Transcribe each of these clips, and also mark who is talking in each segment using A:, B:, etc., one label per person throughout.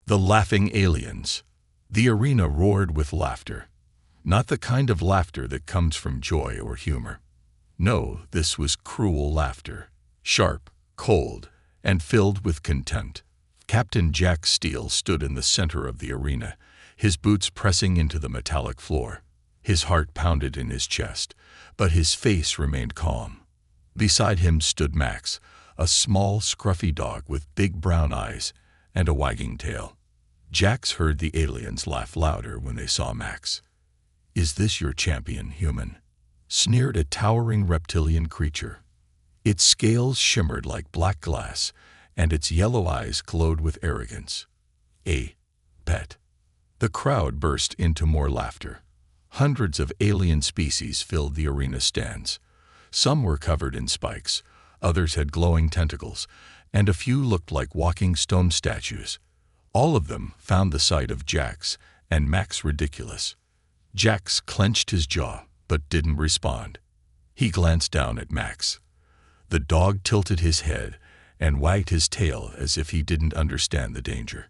A: The laughing aliens. The arena roared with laughter. Not the kind of laughter that comes from joy or humor. No, this was cruel laughter. Sharp, cold, and filled with contempt. Captain Jack Steele stood in the center of the arena, his boots pressing into the metallic floor. His heart pounded in his chest, but his face remained calm. Beside him stood Max, a small, scruffy dog with big brown eyes and a wagging tail. Jax heard the aliens laugh louder when they saw Max. "Is this your champion, human?" sneered a towering reptilian creature. Its scales shimmered like black glass, and its yellow eyes glowed with arrogance. "A pet." The crowd burst into more laughter. Hundreds of alien species filled the arena stands. Some were covered in spikes, others had glowing tentacles, and a few looked like walking stone statues. All of them found the sight of Jax and Max ridiculous. Jax clenched his jaw, but didn't respond. He glanced down at Max. The dog tilted his head and wagged his tail as if he didn't understand the danger.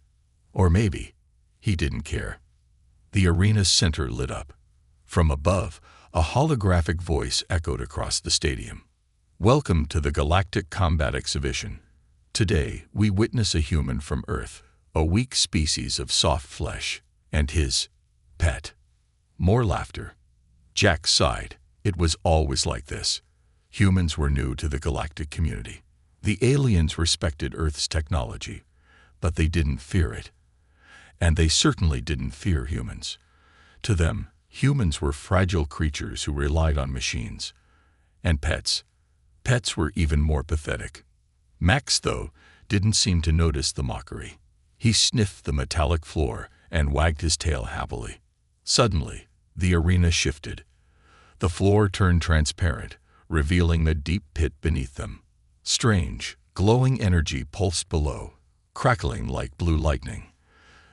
A: Or maybe he didn't care. The arena's center lit up. From above, a holographic voice echoed across the stadium. "Welcome to the Galactic Combat Exhibition. Today, we witness a human from Earth, a weak species of soft flesh, and his pet." More laughter. Jack sighed. It was always like this. Humans were new to the galactic community. The aliens respected Earth's technology, but they didn't fear it. And they certainly didn't fear humans. To them, humans were fragile creatures who relied on machines. And pets. Pets were even more pathetic. Max, though, didn't seem to notice the mockery. He sniffed the metallic floor and wagged his tail happily. Suddenly, the arena shifted. The floor turned transparent, revealing the deep pit beneath them. Strange, glowing energy pulsed below, crackling like blue lightning.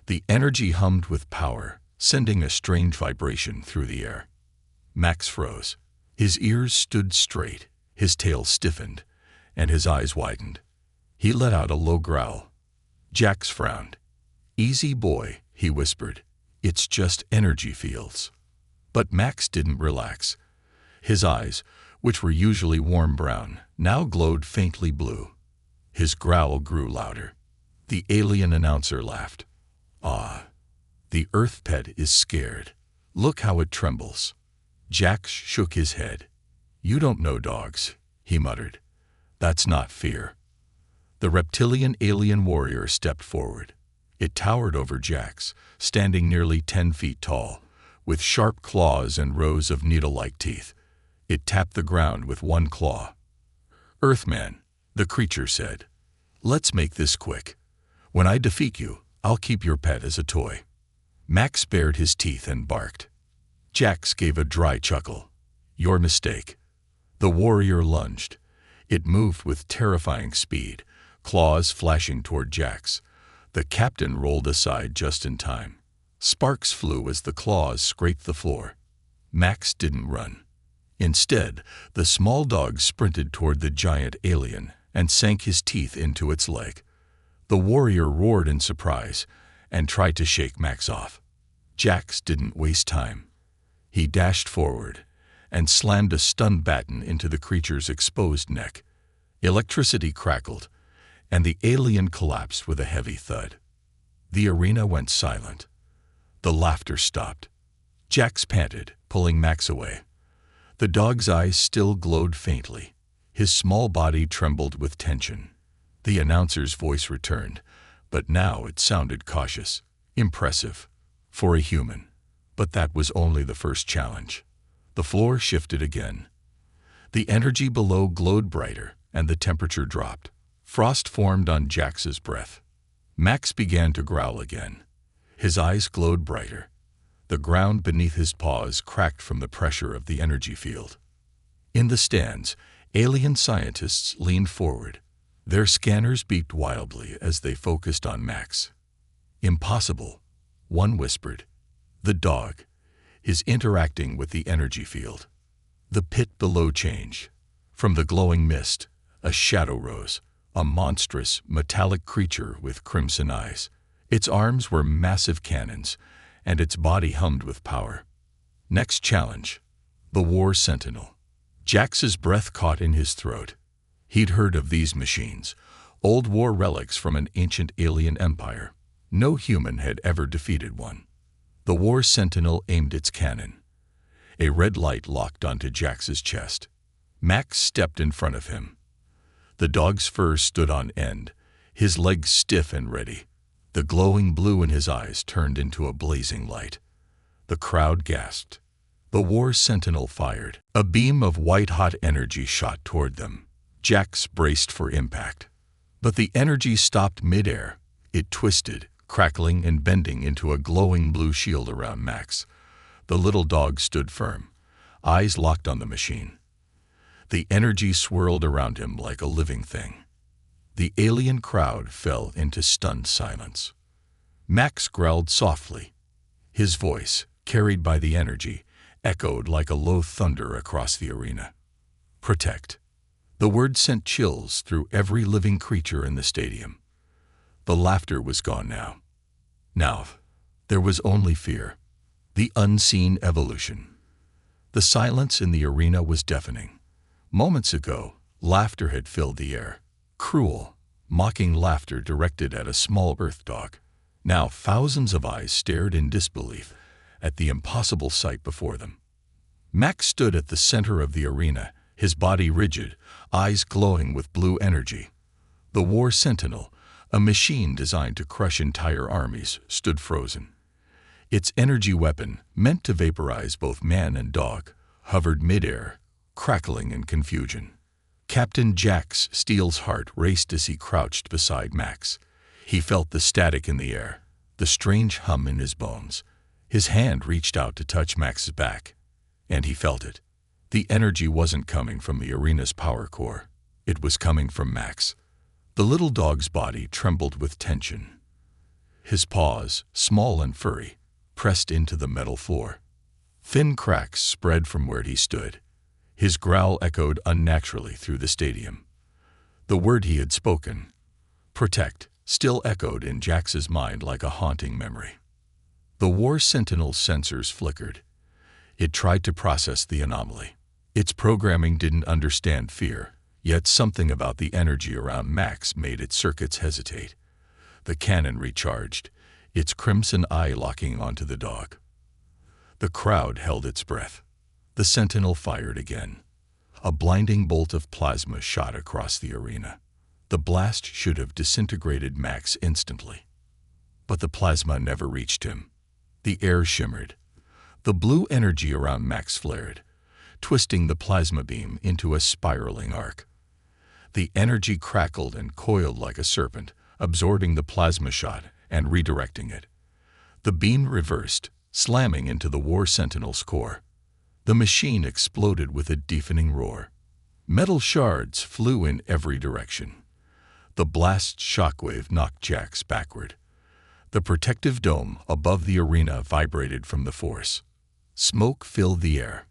A: The energy hummed with power, sending a strange vibration through the air. Max froze. His ears stood straight, his tail stiffened, and his eyes widened. He let out a low growl. Jax frowned. "Easy, boy," he whispered. "It's just energy fields." But Max didn't relax. His eyes, which were usually warm brown, now glowed faintly blue. His growl grew louder. The alien announcer laughed. "Ah, the Earth pet is scared. Look how it trembles." Jax shook his head. "You don't know dogs," he muttered. "That's not fear." The reptilian alien warrior stepped forward. It towered over Jax, standing nearly 10 feet tall, with sharp claws and rows of needle-like teeth. It tapped the ground with one claw. "Earthman," the creature said, "let's make this quick. When I defeat you, I'll keep your pet as a toy." Max bared his teeth and barked. Jax gave a dry chuckle. "Your mistake." The warrior lunged. It moved with terrifying speed, claws flashing toward Jax. The captain rolled aside just in time. Sparks flew as the claws scraped the floor. Max didn't run. Instead, the small dog sprinted toward the giant alien and sank his teeth into its leg. The warrior roared in surprise and tried to shake Max off. Jax didn't waste time. He dashed forward and slammed a stun baton into the creature's exposed neck. Electricity crackled, and the alien collapsed with a heavy thud. The arena went silent. The laughter stopped. Jax panted, pulling Max away. The dog's eyes still glowed faintly. His small body trembled with tension. The announcer's voice returned, but now it sounded cautious, impressive, for a human. But that was only the first challenge. The floor shifted again. The energy below glowed brighter, and the temperature dropped. Frost formed on Jax's breath. Max began to growl again. His eyes glowed brighter. The ground beneath his paws cracked from the pressure of the energy field. In the stands, alien scientists leaned forward. Their scanners beeped wildly as they focused on Max. "Impossible," one whispered. "The dog is interacting with the energy field." The pit below changed. From the glowing mist, a shadow rose, a monstrous, metallic creature with crimson eyes. Its arms were massive cannons, and its body hummed with power. Next challenge. The War Sentinel. Jax's breath caught in his throat. He'd heard of these machines, old war relics from an ancient alien empire. No human had ever defeated one. The War Sentinel aimed its cannon. A red light locked onto Jax's chest. Max stepped in front of him. The dog's fur stood on end, his legs stiff and ready. The glowing blue in his eyes turned into a blazing light. The crowd gasped. The War Sentinel fired. A beam of white-hot energy shot toward them. Jax braced for impact. But the energy stopped mid-air. It twisted, crackling and bending into a glowing blue shield around Max. The little dog stood firm, eyes locked on the machine. The energy swirled around him like a living thing. The alien crowd fell into stunned silence. Max growled softly. His voice, carried by the energy, echoed like a low thunder across the arena. Protect. The word sent chills through every living creature in the stadium. The laughter was gone now. Now, there was only fear. The unseen evolution. The silence in the arena was deafening. Moments ago, laughter had filled the air. Cruel, mocking laughter directed at a small earth dog. Now thousands of eyes stared in disbelief at the impossible sight before them. Max stood at the center of the arena, his body rigid, eyes glowing with blue energy. The War Sentinel, a machine designed to crush entire armies, stood frozen. Its energy weapon, meant to vaporize both man and dog, hovered mid-air, crackling in confusion. Captain Jax Steele's heart raced as he crouched beside Max. He felt the static in the air, the strange hum in his bones. His hand reached out to touch Max's back, and he felt it. The energy wasn't coming from the arena's power core. It was coming from Max. The little dog's body trembled with tension. His paws, small and furry, pressed into the metal floor. Thin cracks spread from where he stood. His growl echoed unnaturally through the stadium. The word he had spoken, protect, still echoed in Jax's mind like a haunting memory. The War Sentinel's sensors flickered. It tried to process the anomaly. Its programming didn't understand fear, yet something about the energy around Max made its circuits hesitate. The cannon recharged, its crimson eye locking onto the dog. The crowd held its breath. The Sentinel fired again. A blinding bolt of plasma shot across the arena. The blast should have disintegrated Max instantly. But the plasma never reached him. The air shimmered. The blue energy around Max flared, twisting the plasma beam into a spiraling arc. The energy crackled and coiled like a serpent, absorbing the plasma shot and redirecting it. The beam reversed, slamming into the War Sentinel's core. The machine exploded with a deafening roar. Metal shards flew in every direction. The blast's shockwave knocked Jax backward. The protective dome above the arena vibrated from the force. Smoke filled the air.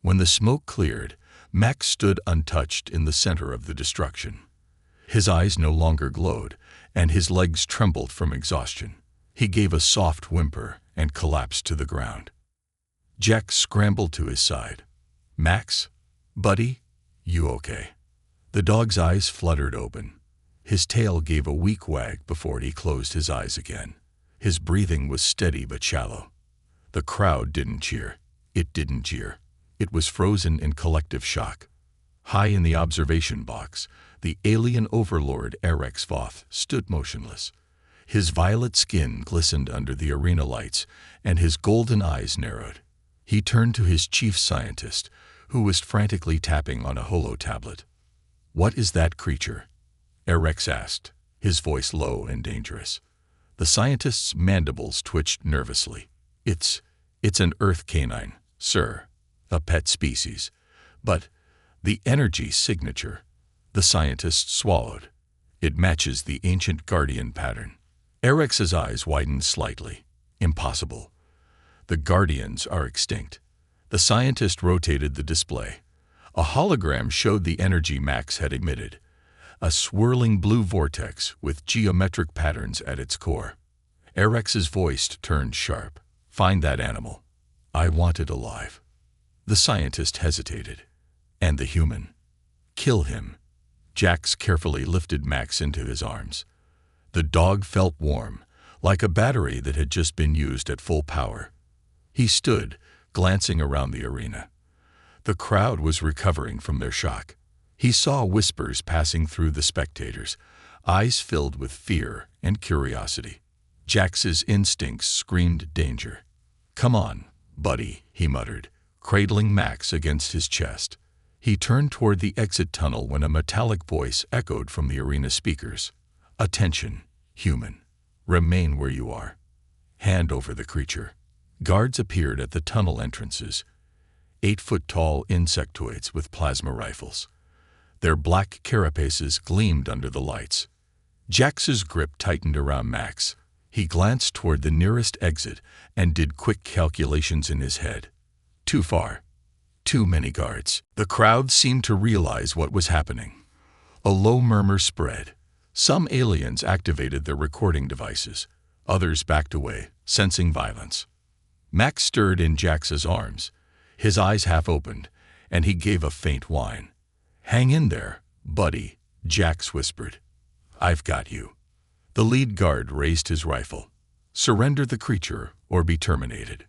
A: When the smoke cleared, Max stood untouched in the center of the destruction. His eyes no longer glowed, and his legs trembled from exhaustion. He gave a soft whimper and collapsed to the ground. Jax scrambled to his side. Max? Buddy? You okay? The dog's eyes fluttered open. His tail gave a weak wag before he closed his eyes again. His breathing was steady but shallow. The crowd didn't cheer. It didn't jeer. It was frozen in collective shock. High in the observation box, the alien overlord Erex Voth stood motionless. His violet skin glistened under the arena lights, and his golden eyes narrowed. He turned to his chief scientist, who was frantically tapping on a holo-tablet. "What is that creature?" Erex asked, his voice low and dangerous. The scientist's mandibles twitched nervously. It's an Earth canine, sir. A pet species. But the energy signature," the scientist swallowed. "It matches the ancient Guardian pattern." Erex's eyes widened slightly. "Impossible. The Guardians are extinct." The scientist rotated the display. A hologram showed the energy Max had emitted, a swirling blue vortex with geometric patterns at its core. Erex's voice turned sharp. Find that animal. I want it alive. The scientist hesitated. And the human? Kill him. Jax carefully lifted Max into his arms. The dog felt warm, like a battery that had just been used at full power. He stood, glancing around the arena. The crowd was recovering from their shock. He saw whispers passing through the spectators, eyes filled with fear and curiosity. Jax's instincts screamed danger. Come on, buddy, he muttered, cradling Max against his chest. He turned toward the exit tunnel when a metallic voice echoed from the arena speakers. Attention, human. Remain where you are. Hand over the creature. Guards appeared at the tunnel entrances, 8-foot-tall insectoids with plasma rifles. Their black carapaces gleamed under the lights. Jax's grip tightened around Max. He glanced toward the nearest exit and did quick calculations in his head. Too far. Too many guards. The crowd seemed to realize what was happening. A low murmur spread. Some aliens activated their recording devices. Others backed away, sensing violence. Max stirred in Jax's arms. His eyes half opened, and he gave a faint whine. Hang in there, buddy, Jax whispered. I've got you. The lead guard raised his rifle. Surrender the creature or be terminated.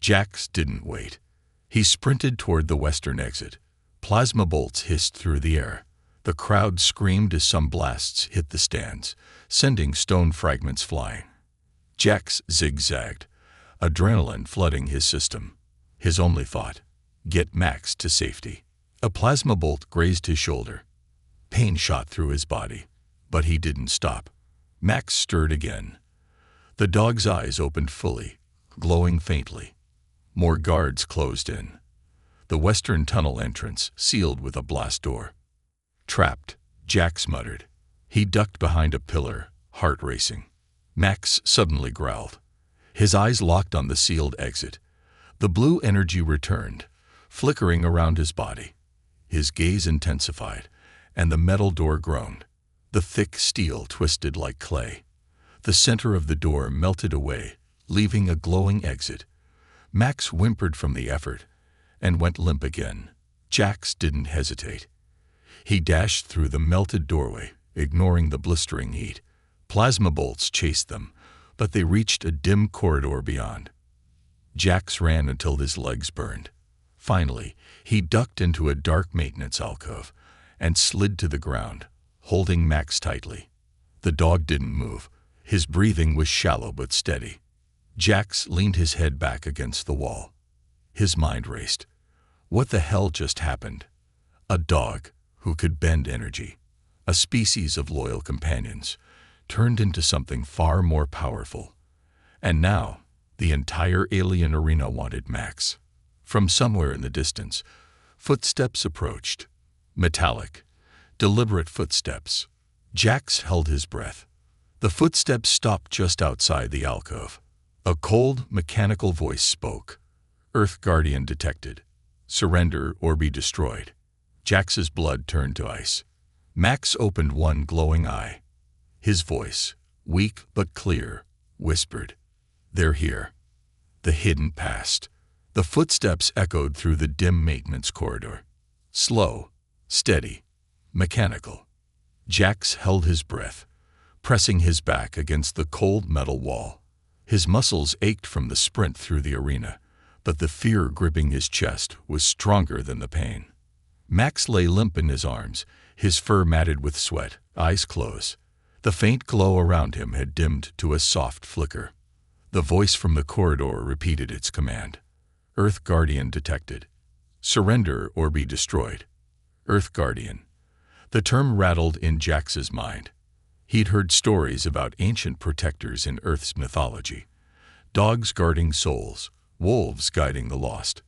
A: Jax didn't wait. He sprinted toward the western exit. Plasma bolts hissed through the air. The crowd screamed as some blasts hit the stands, sending stone fragments flying. Jax zigzagged, adrenaline flooding his system. His only thought, get Max to safety. A plasma bolt grazed his shoulder. Pain shot through his body, but he didn't stop. Max stirred again. The dog's eyes opened fully, glowing faintly. More guards closed in. The western tunnel entrance sealed with a blast door. Trapped, Jax muttered. He ducked behind a pillar, heart racing. Max suddenly growled. His eyes locked on the sealed exit. The blue energy returned, flickering around his body. His gaze intensified, and the metal door groaned. The thick steel twisted like clay. The center of the door melted away, leaving a glowing exit. Max whimpered from the effort and went limp again. Jax didn't hesitate. He dashed through the melted doorway, ignoring the blistering heat. Plasma bolts chased them, but they reached a dim corridor beyond. Jax ran until his legs burned. Finally, he ducked into a dark maintenance alcove and slid to the ground, holding Max tightly. The dog didn't move. His breathing was shallow but steady. Jax leaned his head back against the wall. His mind raced. What the hell just happened? A dog, who could bend energy, a species of loyal companions, turned into something far more powerful. And now, the entire alien arena wanted Max. From somewhere in the distance, footsteps approached. Metallic, deliberate footsteps. Jax held his breath. The footsteps stopped just outside the alcove. A cold, mechanical voice spoke. Earth Guardian detected. Surrender or be destroyed. Jax's blood turned to ice. Max opened one glowing eye. His voice, weak but clear, whispered, "They're here." The hidden past. The footsteps echoed through the dim maintenance corridor. Slow, steady, mechanical. Jax held his breath, pressing his back against the cold metal wall. His muscles ached from the sprint through the arena, but the fear gripping his chest was stronger than the pain. Max lay limp in his arms, his fur matted with sweat, eyes closed. The faint glow around him had dimmed to a soft flicker. The voice from the corridor repeated its command. Earth Guardian detected. Surrender or be destroyed. Earth Guardian. The term rattled in Jax's mind. He'd heard stories about ancient protectors in Earth's mythology. Dogs guarding souls, wolves guiding the lost.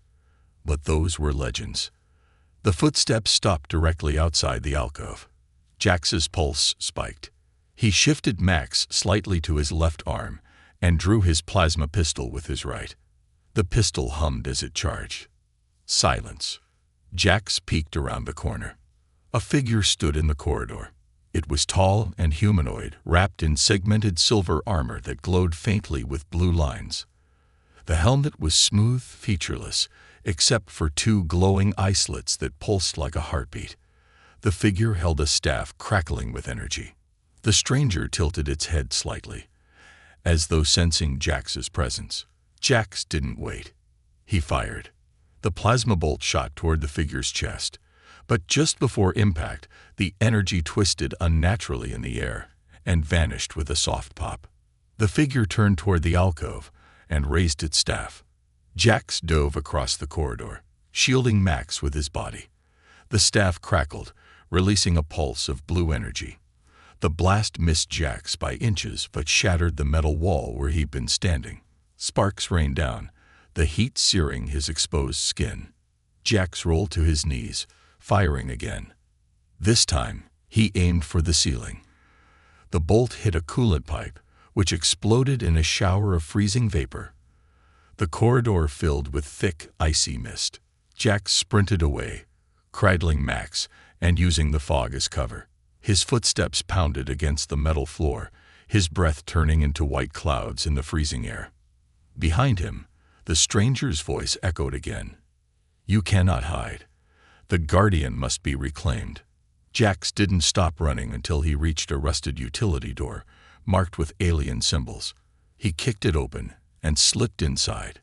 A: But those were legends. The footsteps stopped directly outside the alcove. Jax's pulse spiked. He shifted Max slightly to his left arm and drew his plasma pistol with his right. The pistol hummed as it charged. Silence. Jax peeked around the corner. A figure stood in the corridor. It was tall and humanoid, wrapped in segmented silver armor that glowed faintly with blue lines. The helmet was smooth, featureless, except for two glowing eye slits that pulsed like a heartbeat. The figure held a staff crackling with energy. The stranger tilted its head slightly, as though sensing Jax's presence. Jax didn't wait. He fired. The plasma bolt shot toward the figure's chest, but just before impact, the energy twisted unnaturally in the air and vanished with a soft pop. The figure turned toward the alcove and raised its staff. Jax dove across the corridor, shielding Max with his body. The staff crackled, releasing a pulse of blue energy. The blast missed Jax by inches but shattered the metal wall where he'd been standing. Sparks rained down, the heat searing his exposed skin. Jax rolled to his knees, firing again. This time, he aimed for the ceiling. The bolt hit a coolant pipe, which exploded in a shower of freezing vapor. The corridor filled with thick, icy mist. Jax sprinted away, cradling Max and using the fog as cover. His footsteps pounded against the metal floor, his breath turning into white clouds in the freezing air. Behind him, the stranger's voice echoed again. "You cannot hide. The Guardian must be reclaimed." Jax didn't stop running until he reached a rusted utility door, marked with alien symbols. He kicked it open and slipped inside.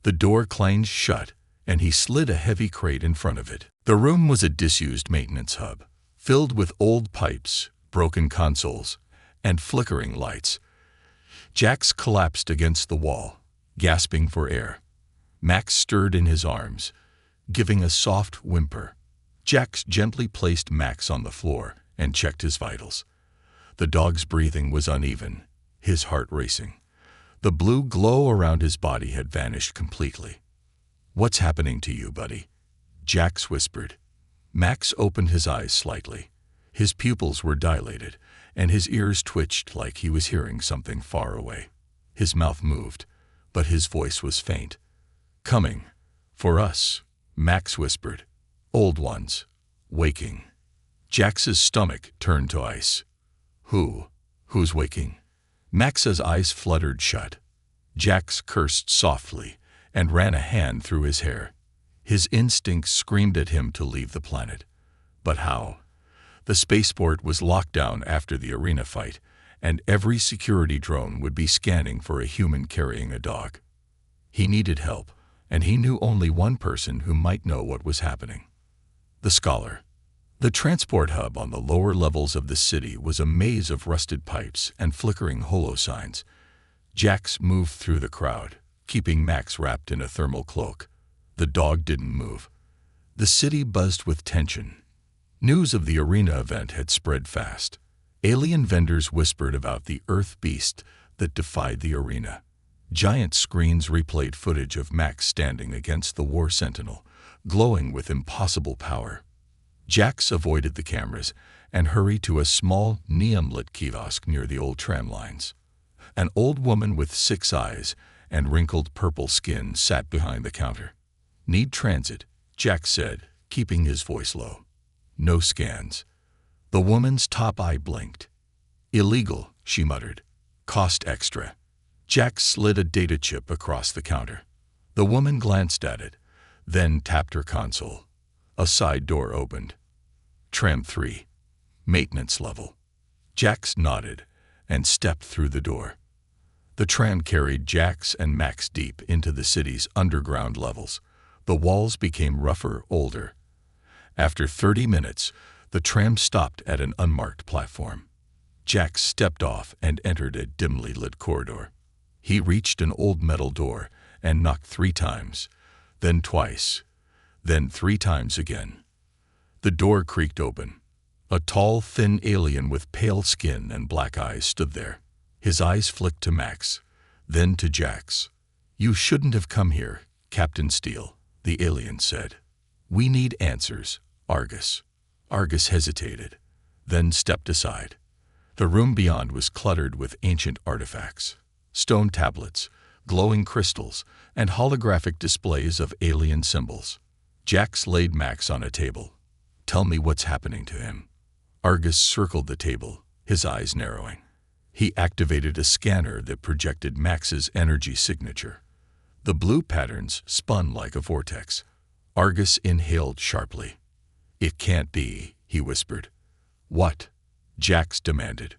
A: The door clanged shut, and he slid a heavy crate in front of it. The room was a disused maintenance hub, filled with old pipes, broken consoles, and flickering lights. Jax collapsed against the wall, gasping for air. Max stirred in his arms, giving a soft whimper. Jax gently placed Max on the floor and checked his vitals. The dog's breathing was uneven, his heart racing. The blue glow around his body had vanished completely. "What's happening to you, buddy?" Jax whispered. Max opened his eyes slightly. His pupils were dilated, and his ears twitched like he was hearing something far away. His mouth moved, but his voice was faint. "Coming. For us," Max whispered. "Old ones. Waking." Jax's stomach turned to ice. Who's waking?" Max's eyes fluttered shut. Jax cursed softly and ran a hand through his hair. His instincts screamed at him to leave the planet. But how? The spaceport was locked down after the arena fight, and every security drone would be scanning for a human carrying a dog. He needed help, and he knew only one person who might know what was happening. The Scholar. The transport hub on the lower levels of the city was a maze of rusted pipes and flickering holo signs. Jax moved through the crowd, keeping Max wrapped in a thermal cloak. The dog didn't move. The city buzzed with tension. News of the arena event had spread fast. Alien vendors whispered about the Earth beast that defied the arena. Giant screens replayed footage of Max standing against the War Sentinel, glowing with impossible power. Jax avoided the cameras and hurried to a small, neon-lit kiosk near the old tram lines. An old woman with 6 eyes and wrinkled purple skin sat behind the counter. "Need transit," Jax said, keeping his voice low. "No scans." The woman's top eye blinked. "Illegal," she muttered. "Cost extra." Jax slid a data chip across the counter. The woman glanced at it, then tapped her console. A side door opened. "Tram 3. Maintenance level." Jax nodded and stepped through the door. The tram carried Jax and Max deep into the city's underground levels. The walls became rougher, older. After 30 minutes, the tram stopped at an unmarked platform. Jax stepped off and entered a dimly lit corridor. He reached an old metal door and knocked 3 times, then twice, then 3 times again. The door creaked open. A tall, thin alien with pale skin and black eyes stood there. His eyes flicked to Max, then to Jax. "You shouldn't have come here, Captain Steele," the alien said. "We need answers, Argus." Argus hesitated, then stepped aside. The room beyond was cluttered with ancient artifacts, stone tablets, glowing crystals, and holographic displays of alien symbols. Jax laid Max on a table. "Tell me what's happening to him." Argus circled the table, his eyes narrowing. He activated a scanner that projected Max's energy signature. The blue patterns spun like a vortex. Argus inhaled sharply. "It can't be," he whispered. "What?" Jax demanded.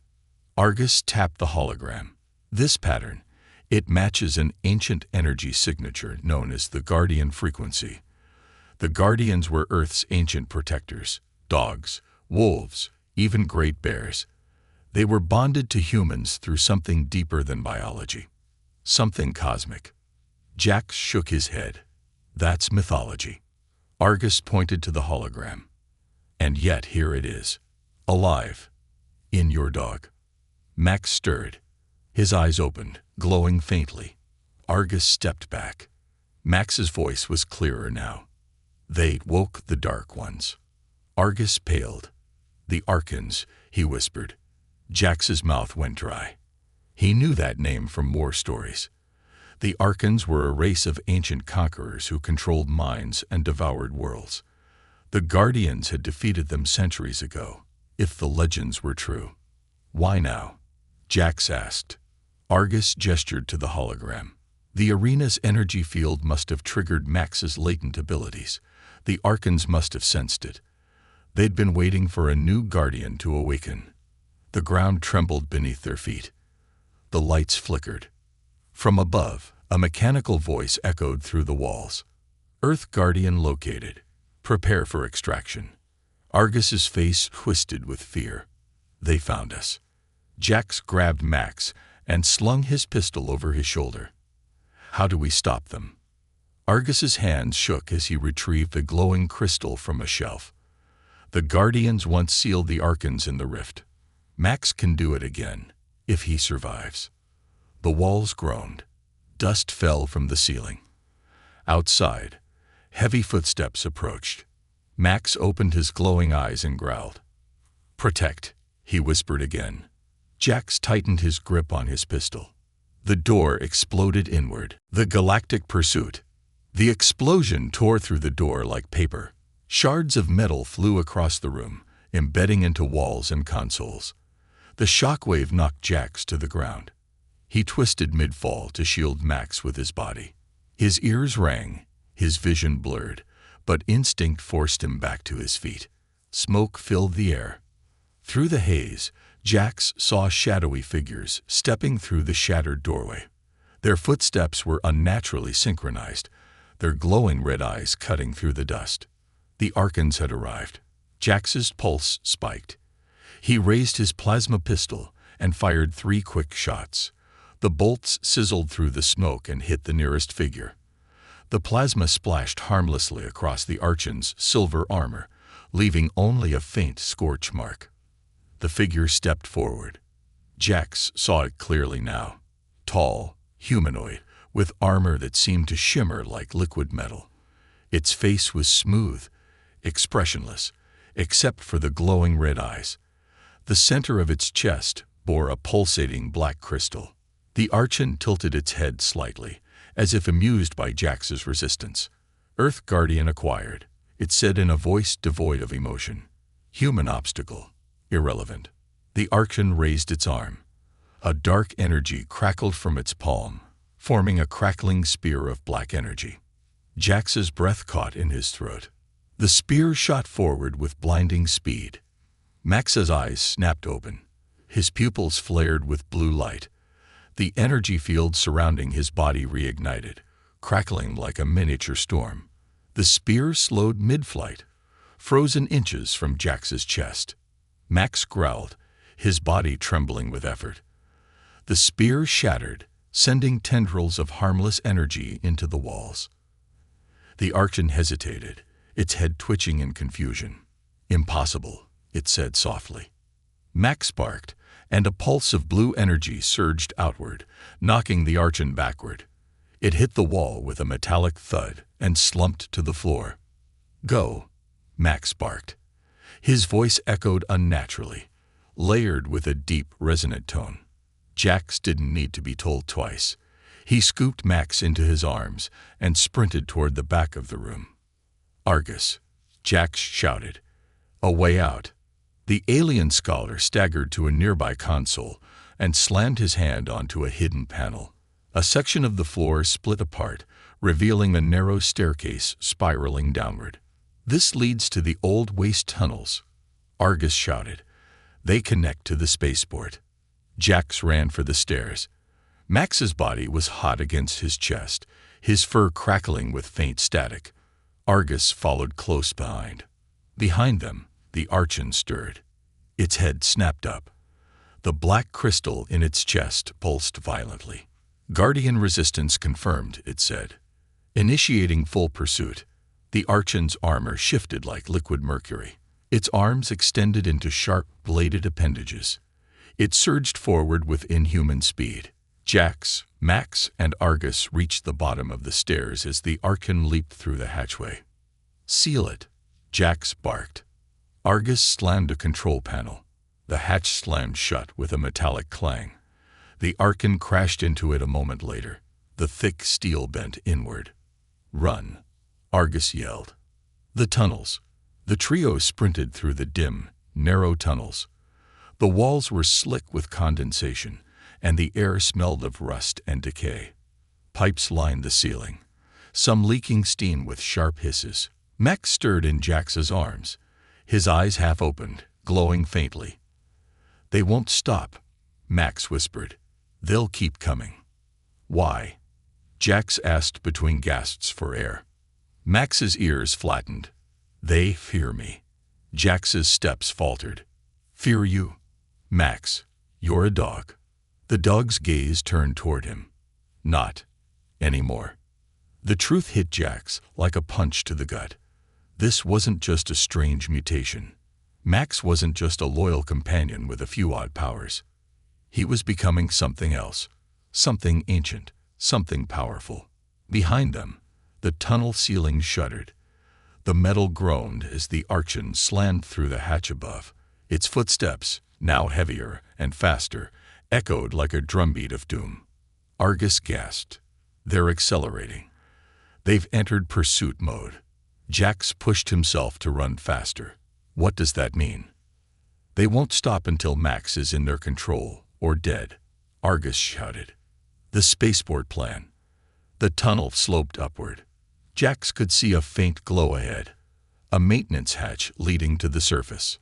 A: Argus tapped the hologram. "This pattern. It matches an ancient energy signature known as the Guardian frequency. The Guardians were Earth's ancient protectors. Dogs, wolves, even great bears. They were bonded to humans through something deeper than biology. Something cosmic." Jax shook his head. "That's mythology." Argus pointed to the hologram. "And yet here it is. Alive. In your dog." Max stirred. His eyes opened, glowing faintly. Argus stepped back. Max's voice was clearer now. "They woke the Dark Ones." Argus paled. "The Archons," he whispered. Jax's mouth went dry. He knew that name from war stories. The Archons were a race of ancient conquerors who controlled minds and devoured worlds. The Guardians had defeated them centuries ago, if the legends were true. "Why now?" Jax asked. Argus gestured to the hologram. "The arena's energy field must have triggered Max's latent abilities. The Archons must have sensed it. They'd been waiting for a new Guardian to awaken." The ground trembled beneath their feet. The lights flickered. From above, a mechanical voice echoed through the walls. "Earth Guardian located. Prepare for extraction." Argus's face twisted with fear. "They found us." Jax grabbed Max and slung his pistol over his shoulder. "How do we stop them?" Argus's hands shook as he retrieved a glowing crystal from a shelf. "The Guardians once sealed the Archons in the rift. Max can do it again, if he survives." The walls groaned. Dust fell from the ceiling. Outside, heavy footsteps approached. Max opened his glowing eyes and growled. "Protect," he whispered again. Jax tightened his grip on his pistol. The door exploded inward. The Galactic Pursuit. The explosion tore through the door like paper. Shards of metal flew across the room, embedding into walls and consoles. The shockwave knocked Jax to the ground. He twisted mid-fall to shield Max with his body. His ears rang, his vision blurred, but instinct forced him back to his feet. Smoke filled the air. Through the haze, Jax saw shadowy figures stepping through the shattered doorway. Their footsteps were unnaturally synchronized, their glowing red eyes cutting through the dust. The Archons had arrived. Jax's pulse spiked. He raised his plasma pistol and fired 3 quick shots. The bolts sizzled through the smoke and hit the nearest figure. The plasma splashed harmlessly across the Archon's silver armor, leaving only a faint scorch mark. The figure stepped forward. Jax saw it clearly now. Tall, humanoid, with armor that seemed to shimmer like liquid metal. Its face was smooth, expressionless, except for the glowing red eyes. The center of its chest bore a pulsating black crystal. The Archon tilted its head slightly, as if amused by Jax's resistance. "Earth Guardian acquired," it said in a voice devoid of emotion. "Human obstacle. Irrelevant." The Archon raised its arm. A dark energy crackled from its palm, forming a crackling spear of black energy. Jax's breath caught in his throat. The spear shot forward with blinding speed. Max's eyes snapped open. His pupils flared with blue light. The energy field surrounding his body reignited, crackling like a miniature storm. The spear slowed mid-flight, frozen inches from Jax's chest. Max growled, his body trembling with effort. The spear shattered, sending tendrils of harmless energy into the walls. The Archon hesitated, its head twitching in confusion. "Impossible," it said softly. Max barked, and a pulse of blue energy surged outward, knocking the Archon backward. It hit the wall with a metallic thud and slumped to the floor. "Go," Max barked. His voice echoed unnaturally, layered with a deep, resonant tone. Jax didn't need to be told twice. He scooped Max into his arms and sprinted toward the back of the room. "Argus," Jax shouted. "A way out." The alien scholar staggered to a nearby console and slammed his hand onto a hidden panel. A section of the floor split apart, revealing a narrow staircase spiraling downward. "This leads to the old waste tunnels," Argus shouted. "They connect to the spaceport." Jax ran for the stairs. Max's body was hot against his chest, his fur crackling with faint static. Argus followed close behind. Behind them, the Archon stirred. Its head snapped up. The black crystal in its chest pulsed violently. "Guardian resistance confirmed," it said. Initiating full pursuit, the Archon's armor shifted like liquid mercury. Its arms extended into sharp, bladed appendages. It surged forward with inhuman speed. Jax, Max, and Argus reached the bottom of the stairs as the Archon leaped through the hatchway. "Seal it," Jax barked. Argus slammed a control panel. The hatch slammed shut with a metallic clang. The Archon crashed into it a moment later. The thick steel bent inward. "Run," Argus yelled. The tunnels. The trio sprinted through the dim, narrow tunnels. The walls were slick with condensation, and the air smelled of rust and decay. Pipes lined the ceiling, some leaking steam with sharp hisses. Max stirred in Jax's arms, his eyes half opened, glowing faintly. "They won't stop," Max whispered. "They'll keep coming." "Why?" Jax asked between gasps for air. Max's ears flattened. "They fear me." Jax's steps faltered. "Fear you?" "Max, you're a dog." The dog's gaze turned toward him. "Not anymore." The truth hit Jax like a punch to the gut. This wasn't just a strange mutation. Max wasn't just a loyal companion with a few odd powers. He was becoming something else, something ancient, something powerful. Behind them, the tunnel ceiling shuddered. The metal groaned as the Archon slammed through the hatch above. Its footsteps, now heavier and faster, echoed like a drumbeat of doom. Argus gasped. "They're accelerating. They've entered pursuit mode." Jax pushed himself to run faster. "What does that mean?" "They won't stop until Max is in their control, or dead," Argus shouted. "The spaceport plan." The tunnel sloped upward. Jax could see a faint glow ahead, a maintenance hatch leading to the surface.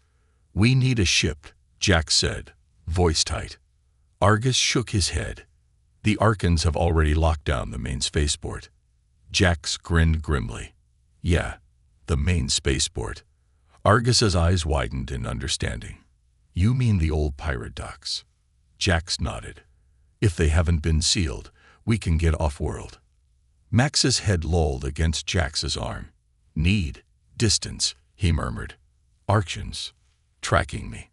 A: "We need a ship," Jax said, voice tight. Argus shook his head. "The Archons have already locked down the main spaceport." Jax grinned grimly. "Yeah, the main spaceport." Argus's eyes widened in understanding. "You mean the old pirate docks?" Jax nodded. "If they haven't been sealed, we can get off-world." Max's head lolled against Jax's arm. "Need distance," he murmured. "Archons tracking me."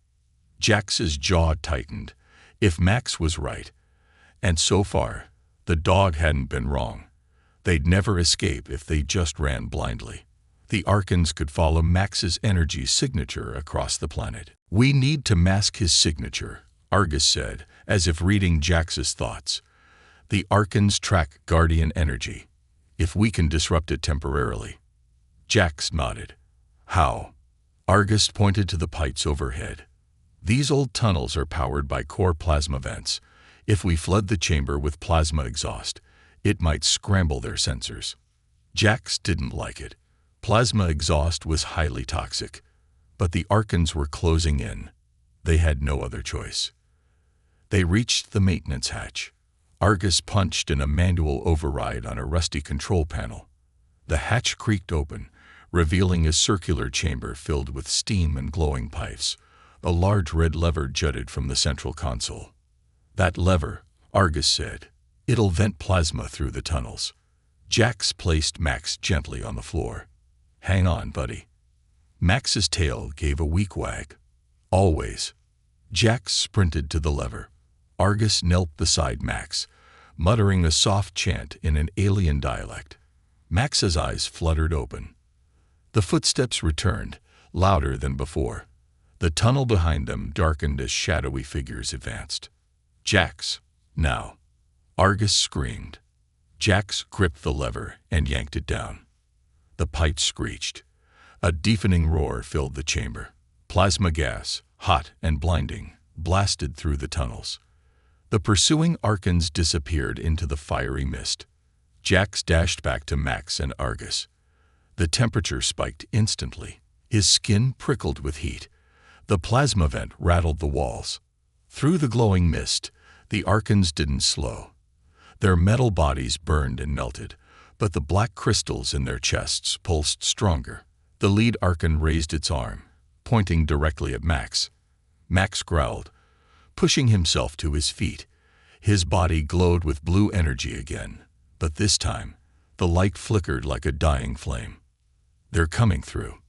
A: Jax's jaw tightened. If Max was right, and so far, the dog hadn't been wrong, they'd never escape if they just ran blindly. The Archons could follow Max's energy signature across the planet. "We need to mask his signature," Argus said, as if reading Jax's thoughts. "The Archons track Guardian energy. If we can disrupt it temporarily." Jax nodded. "How?" Argus pointed to the pipes overhead. "These old tunnels are powered by core plasma vents. If we flood the chamber with plasma exhaust, it might scramble their sensors." Jax didn't like it. Plasma exhaust was highly toxic. But the Archons were closing in. They had no other choice. They reached the maintenance hatch. Argus punched in a manual override on a rusty control panel. The hatch creaked open, revealing a circular chamber filled with steam and glowing pipes. A large red lever jutted from the central console. "That lever," Argus said. "It'll vent plasma through the tunnels." Jax placed Max gently on the floor. "Hang on, buddy." Max's tail gave a weak wag. "Always." Jax sprinted to the lever. Argus knelt beside Max, muttering a soft chant in an alien dialect. Max's eyes fluttered open. The footsteps returned, louder than before. The tunnel behind them darkened as shadowy figures advanced. "Jax, now!" Argus screamed. Jax gripped the lever and yanked it down. The pipes screeched. A deafening roar filled the chamber. Plasma gas, hot and blinding, blasted through the tunnels. The pursuing Archons disappeared into the fiery mist. Jax dashed back to Max and Argus. The temperature spiked instantly. His skin prickled with heat. The plasma vent rattled the walls. Through the glowing mist, the Archons didn't slow. Their metal bodies burned and melted, but the black crystals in their chests pulsed stronger. The lead Archon raised its arm, pointing directly at Max. Max growled, pushing himself to his feet. His body glowed with blue energy again, but this time, the light flickered like a dying flame. "They're coming through,"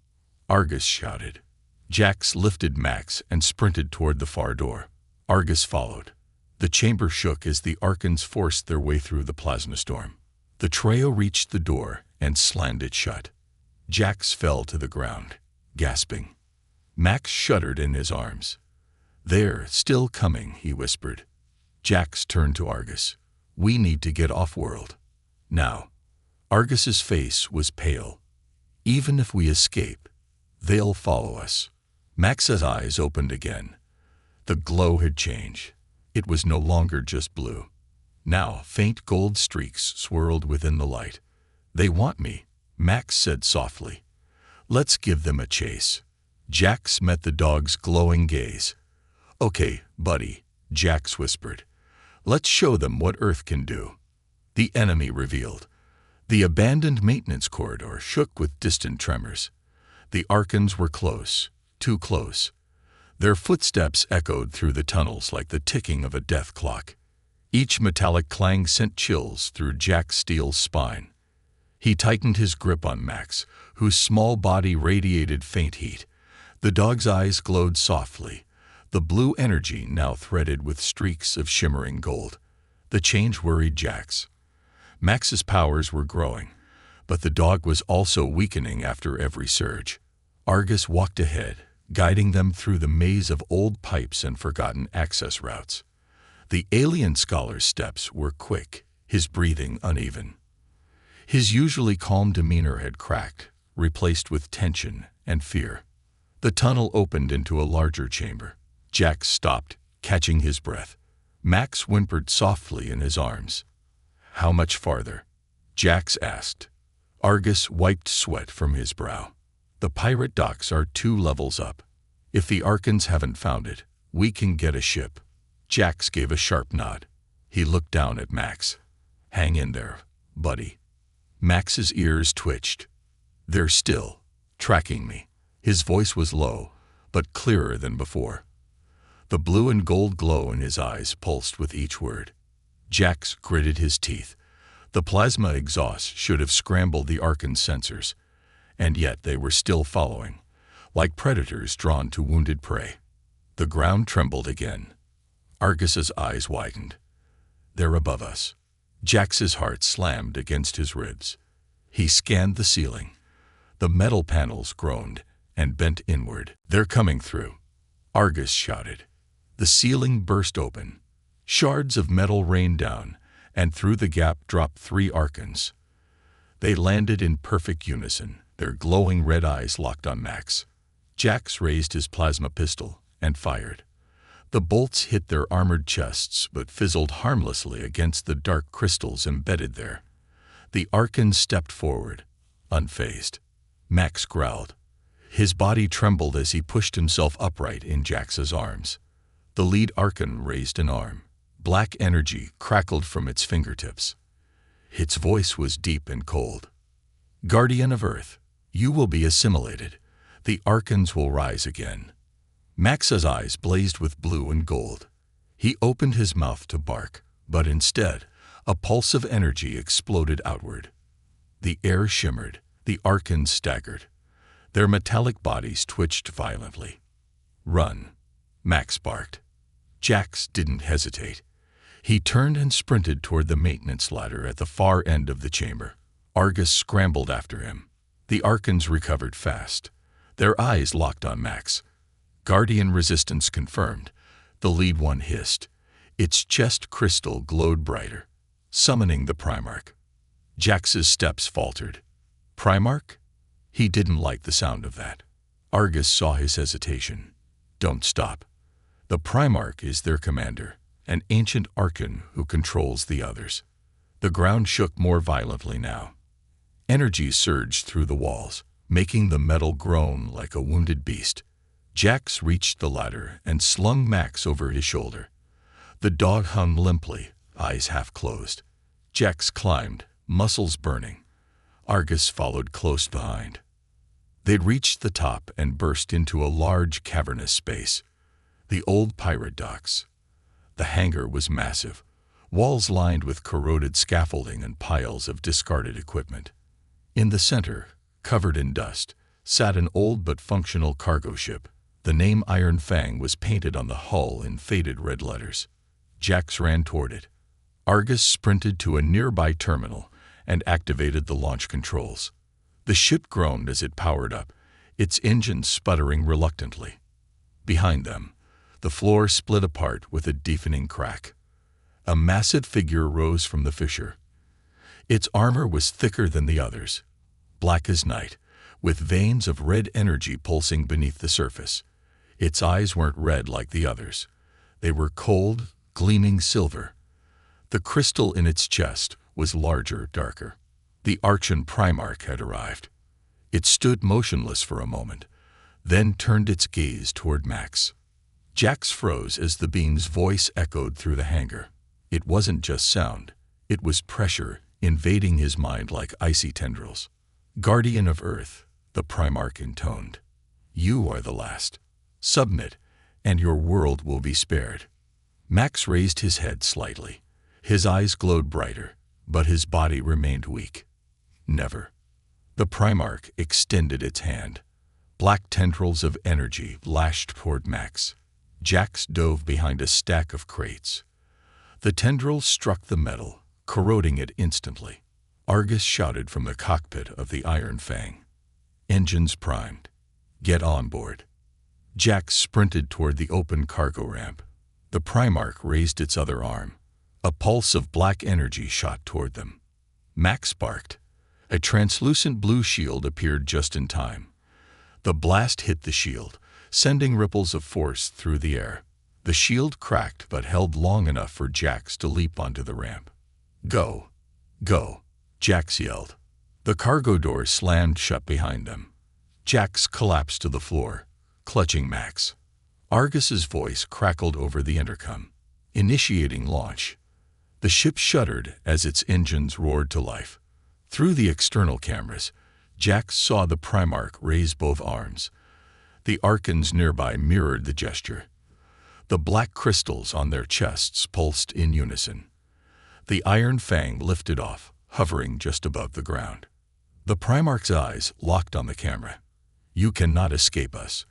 A: Argus shouted. Jax lifted Max and sprinted toward the far door. Argus followed. The chamber shook as the Archons forced their way through the plasma storm. The trio reached the door and slammed it shut. Jax fell to the ground, gasping. Max shuddered in his arms. "They're still coming," he whispered. Jax turned to Argus. "We need to get off-world. Now." Argus's face was pale. "Even if we escape, they'll follow us." Max's eyes opened again. The glow had changed. It was no longer just blue. Now faint gold streaks swirled within the light. "They want me," Max said softly. "Let's give them a chase." Jax met the dog's glowing gaze. "Okay, buddy," Jax whispered. "Let's show them what Earth can do." The enemy revealed. The abandoned maintenance corridor shook with distant tremors. The Archons were close, too close. Their footsteps echoed through the tunnels like the ticking of a death clock. Each metallic clang sent chills through Jack Steele's spine. He tightened his grip on Max, whose small body radiated faint heat. The dog's eyes glowed softly, the blue energy now threaded with streaks of shimmering gold. The change worried Jax. Max's powers were growing, but the dog was also weakening after every surge. Argus walked ahead, guiding them through the maze of old pipes and forgotten access routes. The alien scholar's steps were quick, his breathing uneven. His usually calm demeanor had cracked, replaced with tension and fear. The tunnel opened into a larger chamber. Jax stopped, catching his breath. Max whimpered softly in his arms. "How much farther?" Jax asked. Argus wiped sweat from his brow. "The pirate docks are 2 levels up. If the Archons haven't found it, we can get a ship." Jax gave a sharp nod. He looked down at Max. "Hang in there, buddy." Max's ears twitched. "They're still tracking me." His voice was low, but clearer than before. The blue and gold glow in his eyes pulsed with each word. Jax gritted his teeth. The plasma exhaust should have scrambled the Archon sensors, and yet they were still following, like predators drawn to wounded prey. The ground trembled again. Argus's eyes widened. "They're above us." Jax's heart slammed against his ribs. He scanned the ceiling. The metal panels groaned and bent inward. "They're coming through," Argus shouted. The ceiling burst open. Shards of metal rained down, and through the gap dropped 3 Archons. They landed in perfect unison, their glowing red eyes locked on Max. Jax raised his plasma pistol and fired. The bolts hit their armored chests but fizzled harmlessly against the dark crystals embedded there. The Archons stepped forward, unfazed. Max growled. His body trembled as he pushed himself upright in Jax's arms. The lead Archon raised an arm. Black energy crackled from its fingertips. Its voice was deep and cold. "Guardian of Earth, you will be assimilated. The Archons will rise again." Max's eyes blazed with blue and gold. He opened his mouth to bark, but instead, a pulse of energy exploded outward. The air shimmered. The Archons staggered. Their metallic bodies twitched violently. "Run," Max barked. Jax didn't hesitate. He turned and sprinted toward the maintenance ladder at the far end of the chamber. Argus scrambled after him. The Archons recovered fast. Their eyes locked on Max. "Guardian resistance confirmed," the lead one hissed. Its chest crystal glowed brighter, summoning the Primarch. Jax's steps faltered. Primarch? He didn't like the sound of that. Argus saw his hesitation. Don't stop. The Primarch is their commander, an ancient archon who controls the others. The ground shook more violently now. Energy surged through the walls, making the metal groan like a wounded beast. Jax reached the ladder and slung Max over his shoulder. The dog hung limply, eyes half closed. Jax climbed, muscles burning. Argus followed close behind. They'd reached the top and burst into a large cavernous space. The old pirate docks. The hangar was massive, walls lined with corroded scaffolding and piles of discarded equipment. In the center, covered in dust, sat an old but functional cargo ship. The name Iron Fang was painted on the hull in faded red letters. Jax ran toward it. Argus sprinted to a nearby terminal and activated the launch controls. The ship groaned as it powered up, its engines sputtering reluctantly. Behind them, the floor split apart with a deafening crack. A massive figure rose from the fissure. Its armor was thicker than the others, black as night, with veins of red energy pulsing beneath the surface. Its eyes weren't red like the others. They were cold, gleaming silver. The crystal in its chest was larger, darker. The Archon Primarch had arrived. It stood motionless for a moment, then turned its gaze toward Max. Jax froze as the being's voice echoed through the hangar. It wasn't just sound. It was pressure, invading his mind like icy tendrils. "Guardian of Earth," the Primarch intoned. "You are the last. Submit, and your world will be spared." Max raised his head slightly. His eyes glowed brighter, but his body remained weak. "Never." The Primarch extended its hand. Black tendrils of energy lashed toward Max. Jax dove behind a stack of crates. The tendrils struck the metal, corroding it instantly. Argus shouted from the cockpit of the Iron Fang. "Engines primed. Get on board." Jax sprinted toward the open cargo ramp. The Primarch raised its other arm. A pulse of black energy shot toward them. Max barked. A translucent blue shield appeared just in time. The blast hit the shield, sending ripples of force through the air. The shield cracked but held long enough for Jax to leap onto the ramp. "Go! Go!" Jax yelled. The cargo doors slammed shut behind them. Jax collapsed to the floor, clutching Max. Argus's voice crackled over the intercom, initiating launch. The ship shuddered as its engines roared to life. Through the external cameras, Jax saw the Primarch raise both arms. The Archons nearby mirrored the gesture. The black crystals on their chests pulsed in unison. The Iron Fang lifted off, hovering just above the ground. The Primarch's eyes locked on the camera. "You cannot escape us.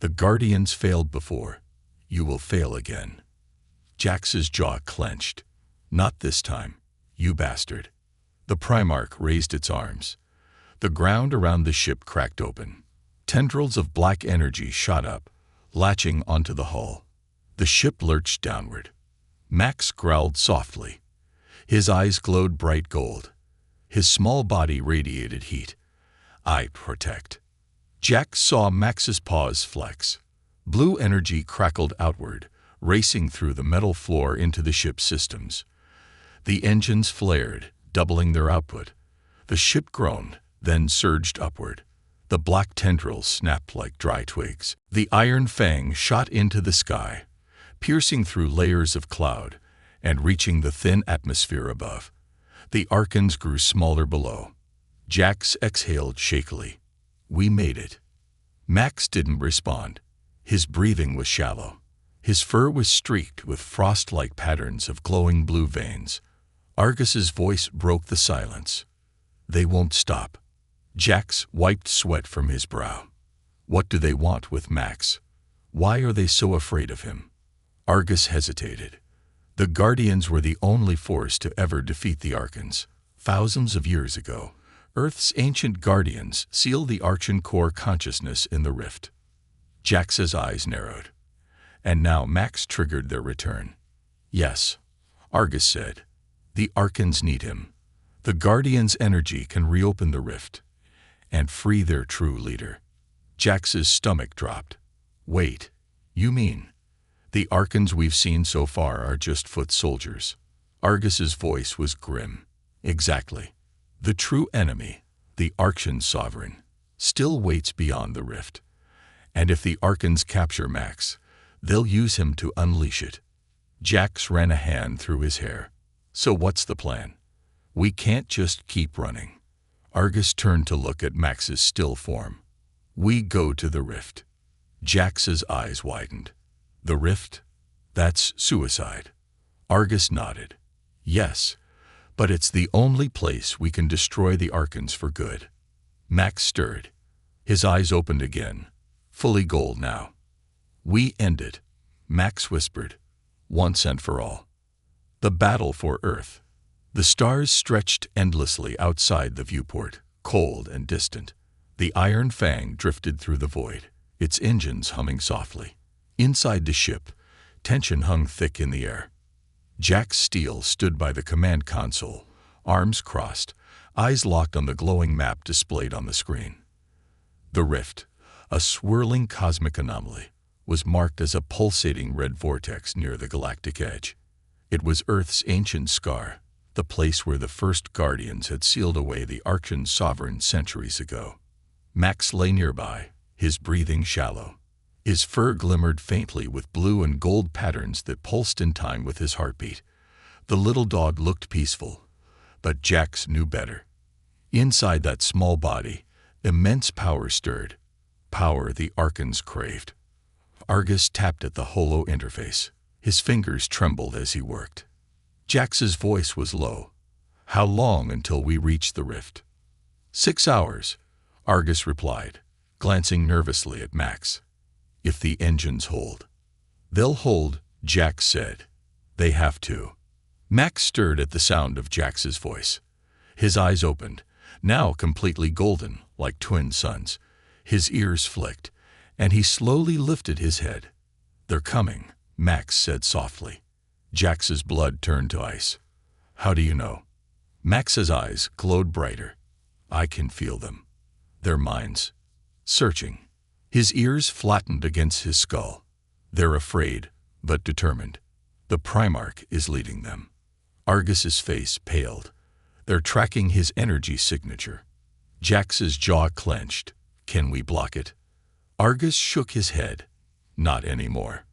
A: The Guardians failed before. You will fail again." Jax's jaw clenched. "Not this time, you bastard." The Primarch raised its arms. The ground around the ship cracked open. Tendrils of black energy shot up, latching onto the hull. The ship lurched downward. Max growled softly. His eyes glowed bright gold. His small body radiated heat. "I protect." Jax saw Max's paws flex. Blue energy crackled outward, racing through the metal floor into the ship's systems. The engines flared, doubling their output. The ship groaned, then surged upward. The black tendrils snapped like dry twigs. The Iron Fang shot into the sky, piercing through layers of cloud and reaching the thin atmosphere above. The Archons grew smaller below. Jax exhaled shakily. "We made it." Max didn't respond. His breathing was shallow. His fur was streaked with frost-like patterns of glowing blue veins. Argus's voice broke the silence. "They won't stop." Jax wiped sweat from his brow. What do they want with Max? Why are they so afraid of him? Argus hesitated. The Guardians were the only force to ever defeat the Archons. Thousands of years ago, Earth's ancient Guardians sealed the Archon core consciousness in the rift. Jax's eyes narrowed. And now Max triggered their return. "Yes," Argus said. "The Archons need him. The Guardians' energy can reopen the rift and free their true leader." Jax's stomach dropped. Wait, you mean the Archons we've seen so far are just foot soldiers? Argus's voice was grim. Exactly. The true enemy, the Archon sovereign, still waits beyond the rift. And if the Archons capture Max, they'll use him to unleash it. Jax ran a hand through his hair. So what's the plan? We can't just keep running. Argus turned to look at Max's still form. We go to the rift. Jax's eyes widened. The rift? That's suicide. Argus nodded. Yes, but it's the only place we can destroy the Archons for good. Max stirred. His eyes opened again, fully gold now. We end it, Max whispered, once and for all. The battle for Earth. The stars stretched endlessly outside the viewport, cold and distant. The Iron Fang drifted through the void, its engines humming softly. Inside the ship, tension hung thick in the air. Jax Steele stood by the command console, arms crossed, eyes locked on the glowing map displayed on the screen. The rift, a swirling cosmic anomaly, was marked as a pulsating red vortex near the galactic edge. It was Earth's ancient scar, the place where the first Guardians had sealed away the Archon sovereign centuries ago. Max lay nearby, his breathing shallow. His fur glimmered faintly with blue and gold patterns that pulsed in time with his heartbeat. The little dog looked peaceful, but Jax knew better. Inside that small body, immense power stirred, power the Archons craved. Argus tapped at the holo interface. His fingers trembled as he worked. Jax's voice was low. How long until we reach the rift? 6 hours, Argus replied, glancing nervously at Max. If the engines hold. They'll hold, Jax said. They have to. Max stirred at the sound of Jax's voice. His eyes opened, now completely golden, like twin suns. His ears flicked, and he slowly lifted his head. They're coming, Max said softly. Jax's blood turned to ice. How do you know? Max's eyes glowed brighter. I can feel them. Their minds. Searching. His ears flattened against his skull. They're afraid, but determined. The Primarch is leading them. Argus's face paled. They're tracking his energy signature. Jax's jaw clenched. Can we block it? Argus shook his head. Not anymore.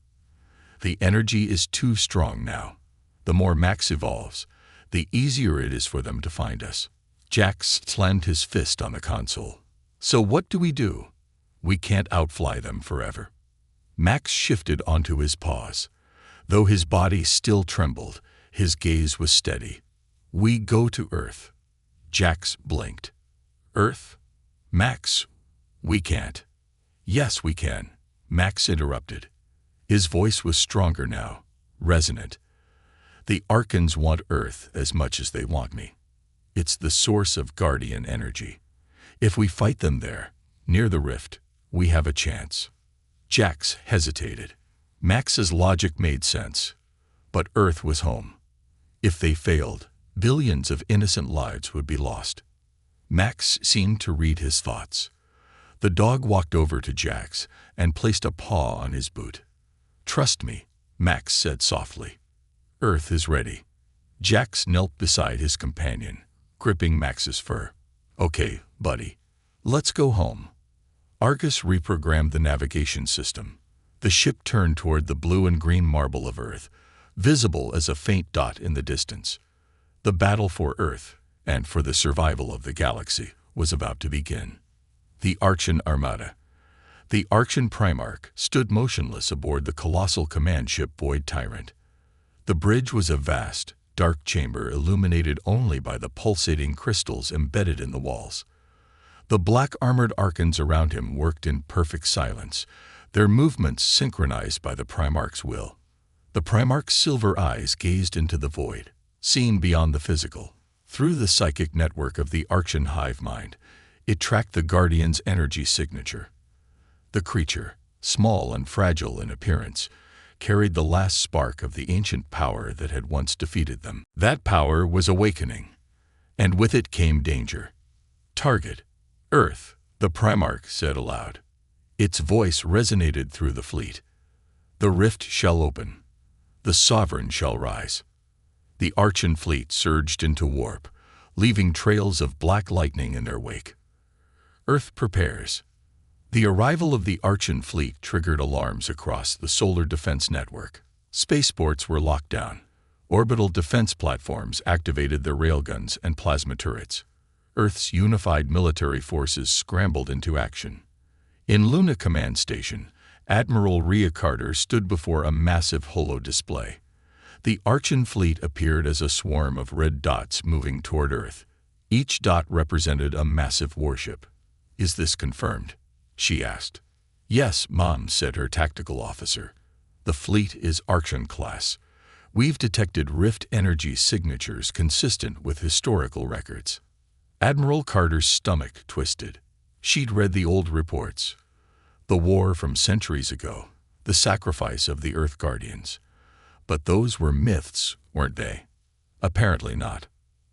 A: The energy is too strong now. The more Max evolves, the easier it is for them to find us. Jax slammed his fist on the console. So what do we do? We can't outfly them forever. Max shifted onto his paws. Though his body still trembled, his gaze was steady. We go to Earth. Jax blinked. Earth? Max, we can't. Yes, we can, Max interrupted. His voice was stronger now, resonant. The Archons want Earth as much as they want me. It's the source of Guardian energy. If we fight them there, near the rift, we have a chance. Jax hesitated. Max's logic made sense. But Earth was home. If they failed, billions of innocent lives would be lost. Max seemed to read his thoughts. The dog walked over to Jax and placed a paw on his boot. Trust me, Max said softly. Earth is ready. Jax knelt beside his companion, gripping Max's fur. Okay, buddy. Let's go home. Argus reprogrammed the navigation system. The ship turned toward the blue and green marble of Earth, visible as a faint dot in the distance. The battle for Earth, and for the survival of the galaxy, was about to begin. The Archon Armada. The Archon Primarch stood motionless aboard the colossal command ship Void Tyrant. The bridge was a vast, dark chamber illuminated only by the pulsating crystals embedded in the walls. The black-armored Archons around him worked in perfect silence, their movements synchronized by the Primarch's will. The Primarch's silver eyes gazed into the void, seen beyond the physical. Through the psychic network of the Archon hive mind, it tracked the Guardian's energy signature. The creature, small and fragile in appearance, carried the last spark of the ancient power that had once defeated them. That power was awakening, and with it came danger. Target. Earth, the Primarch said aloud. Its voice resonated through the fleet. The rift shall open. The sovereign shall rise. The Archon fleet surged into warp, leaving trails of black lightning in their wake. Earth prepares. The arrival of the Archon fleet triggered alarms across the solar defense network. Spaceports were locked down. Orbital defense platforms activated their railguns and plasma turrets. Earth's unified military forces scrambled into action. In Luna Command Station, Admiral Rhea Carter stood before a massive holo display. The Archon fleet appeared as a swarm of red dots moving toward Earth. Each dot represented a massive warship. "Is this confirmed?" she asked. "Yes, Mom," said her tactical officer. "The fleet is Archon class. We've detected rift energy signatures consistent with historical records." Admiral Carter's stomach twisted. She'd read the old reports. The war from centuries ago, the sacrifice of the Earth Guardians. But those were myths, weren't they? Apparently not.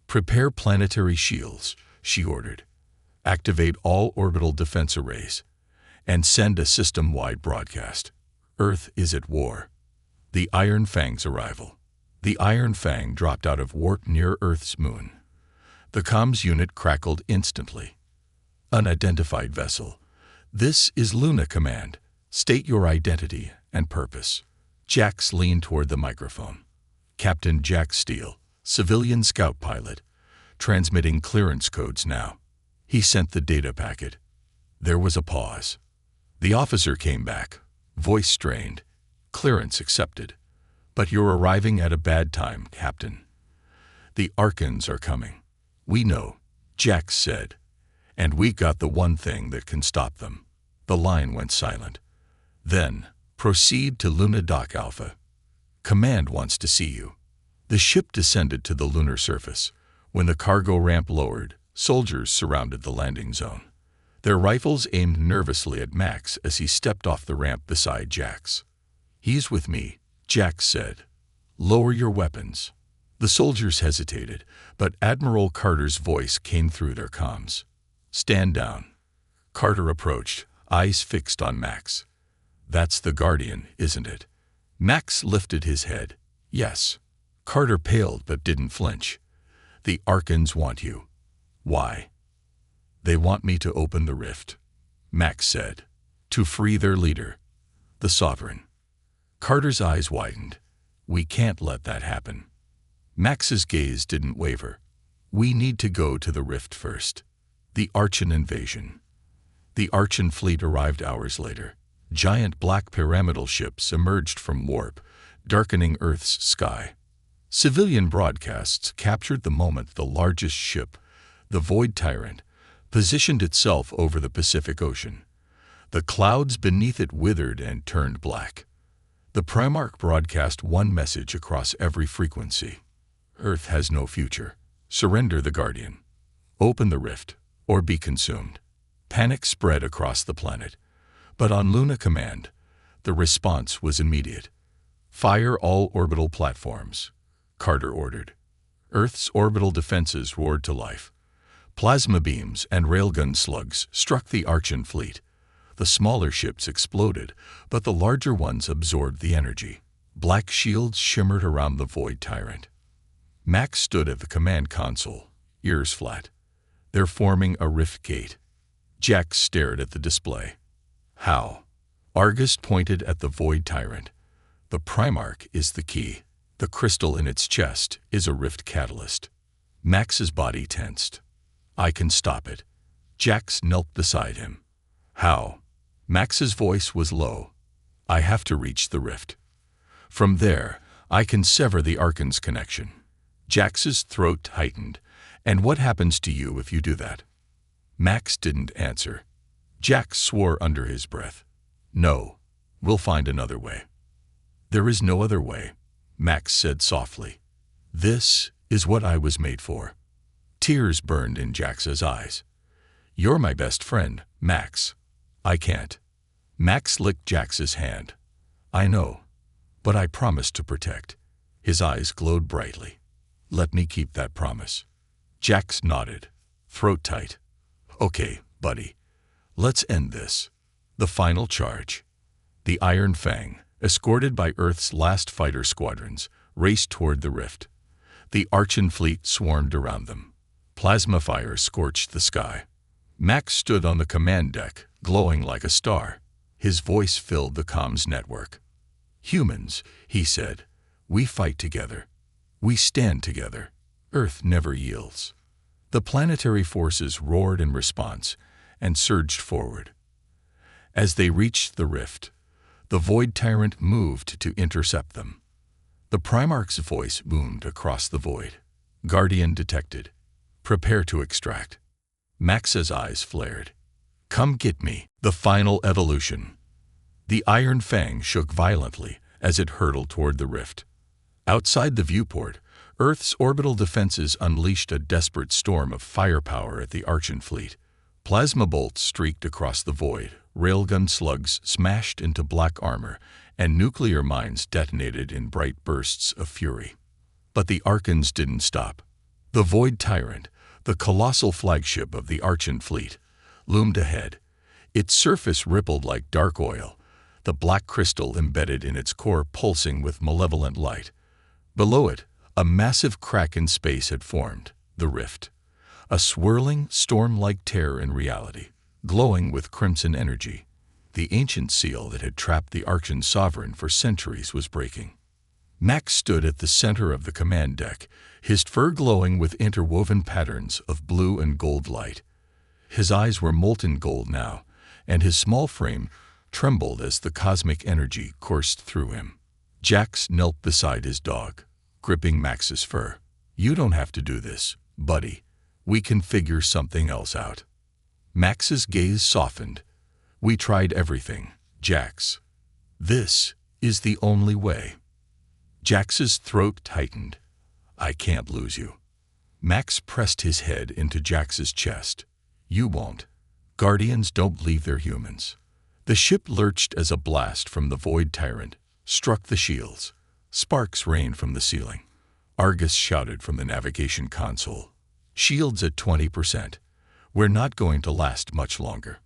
A: "Prepare planetary shields," she ordered. "Activate all orbital defense arrays. And send a system-wide broadcast. Earth is at war. The Iron Fang's arrival." The Iron Fang dropped out of warp near Earth's moon. The comms unit crackled instantly. "Unidentified vessel. This is Luna Command. State your identity and purpose." Jax leaned toward the microphone. "Captain Jack Steele, civilian scout pilot. Transmitting clearance codes now." He sent the data packet. There was a pause. The officer came back, voice strained. "Clearance accepted. But you're arriving at a bad time, Captain. The Archons are coming." "We know," Jax said. "And we got the one thing that can stop them." The line went silent. Then, "Proceed to Luna Dock Alpha. Command wants to see you." The ship descended to the lunar surface. When the cargo ramp lowered, soldiers surrounded the landing zone. Their rifles aimed nervously at Max as he stepped off the ramp beside Jax. "He's with me," Jax said. "Lower your weapons." The soldiers hesitated, but Admiral Carter's voice came through their comms. "Stand down." Carter approached, eyes fixed on Max. "That's the Guardian, isn't it?" Max lifted his head. "Yes." Carter paled but didn't flinch. "The Archons want you." "Why?" "They want me to open the rift," Max said. "To free their leader, the Sovereign." Carter's eyes widened. "We can't let that happen." Max's gaze didn't waver. "We need to go to the rift first." The Archon invasion. The Archon fleet arrived hours later. Giant black pyramidal ships emerged from warp, darkening Earth's sky. Civilian broadcasts captured the moment the largest ship, the Void Tyrant, positioned itself over the Pacific Ocean. The clouds beneath it withered and turned black. The Primarch broadcast one message across every frequency. "Earth has no future. Surrender the Guardian. Open the rift, or be consumed." Panic spread across the planet. But on Luna Command, the response was immediate. "Fire all orbital platforms," Carter ordered. Earth's orbital defenses roared to life. Plasma beams and railgun slugs struck the Archon fleet. The smaller ships exploded, but the larger ones absorbed the energy. Black shields shimmered around the Void Tyrant. Max stood at the command console, ears flat. "They're forming a rift gate." Jax stared at the display. "How?" Argus pointed at the Void Tyrant. "The Primarch is the key. The crystal in its chest is a rift catalyst." Max's body tensed. "I can stop it." Jax knelt beside him. "How?" Max's voice was low. "I have to reach the rift. From there, I can sever the Archon's connection." Jax's throat tightened. "And what happens to you if you do that?" Max didn't answer. Jax swore under his breath. "No, we'll find another way." "There is no other way," Max said softly. "This is what I was made for." Tears burned in Jax's eyes. "You're my best friend, Max. I can't." Max licked Jax's hand. "I know, but I promised to protect." His eyes glowed brightly. "Let me keep that promise." Jax nodded, throat tight. "Okay, buddy. Let's end this." The final charge. The Iron Fang, escorted by Earth's last fighter squadrons, raced toward the rift. The Archon fleet swarmed around them. Plasma fire scorched the sky. Max stood on the command deck, glowing like a star. His voice filled the comms network. "Humans," he said, "we fight together. We stand together. Earth never yields." The planetary forces roared in response and surged forward. As they reached the rift, the Void Tyrant moved to intercept them. The Primarch's voice boomed across the void. "Guardian detected. Prepare to extract." Max's eyes flared. "Come get me." The final evolution. The Iron Fang shook violently as it hurtled toward the rift. Outside the viewport, Earth's orbital defenses unleashed a desperate storm of firepower at the Archon fleet. Plasma bolts streaked across the void, railgun slugs smashed into black armor, and nuclear mines detonated in bright bursts of fury. But the Archons didn't stop. The Void Tyrant, the colossal flagship of the Archon fleet, loomed ahead. Its surface rippled like dark oil, the black crystal embedded in its core pulsing with malevolent light. Below it, a massive crack in space had formed, the rift. A swirling, storm-like tear in reality, glowing with crimson energy. The ancient seal that had trapped the Archon sovereign for centuries was breaking. Max stood at the center of the command deck, his fur glowing with interwoven patterns of blue and gold light. His eyes were molten gold now, and his small frame trembled as the cosmic energy coursed through him. Jax knelt beside his dog, gripping Max's fur. "You don't have to do this, buddy. We can figure something else out." Max's gaze softened. "We tried everything, Jax. This is the only way." Jax's throat tightened. "I can't lose you." Max pressed his head into Jax's chest. "You won't. Guardians don't leave their humans." The ship lurched as a blast from the Void Tyrant struck the shields. Sparks rained from the ceiling. Argus shouted from the navigation console. "Shields at 20%. We're not going to last much longer."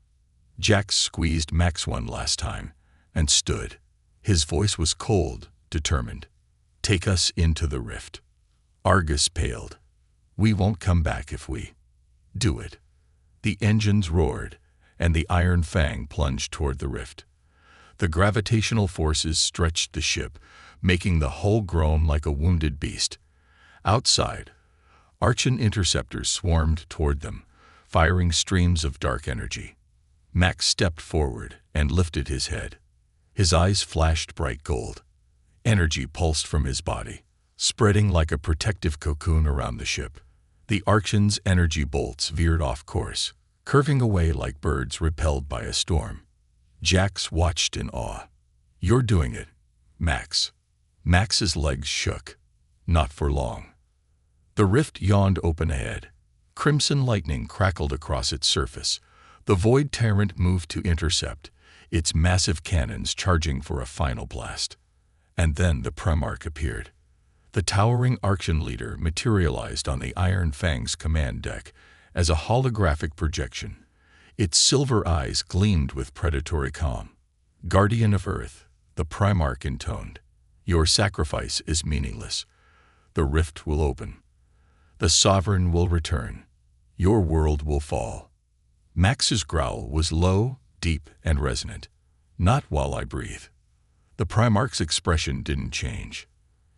A: Jax squeezed Max one last time and stood. His voice was cold, determined. "Take us into the rift." Argus paled. "We won't come back if we do it." The engines roared, and the Iron Fang plunged toward the rift. The gravitational forces stretched the ship, making the hull groan like a wounded beast. Outside, Archon interceptors swarmed toward them, firing streams of dark energy. Max stepped forward and lifted his head. His eyes flashed bright gold. Energy pulsed from his body, spreading like a protective cocoon around the ship. The Archon's energy bolts veered off course, curving away like birds repelled by a storm. Jax watched in awe. "You're doing it, Max." Max's legs shook. Not for long. The rift yawned open ahead. Crimson lightning crackled across its surface. The Void Tyrant moved to intercept, its massive cannons charging for a final blast. And then the Primarch appeared. The towering Archon leader materialized on the Iron Fang's command deck as a holographic projection. Its silver eyes gleamed with predatory calm. "Guardian of Earth," the Primarch intoned, "your sacrifice is meaningless. The rift will open. The Sovereign will return. Your world will fall." Max's growl was low, deep, and resonant. "Not while I breathe." The Primarch's expression didn't change.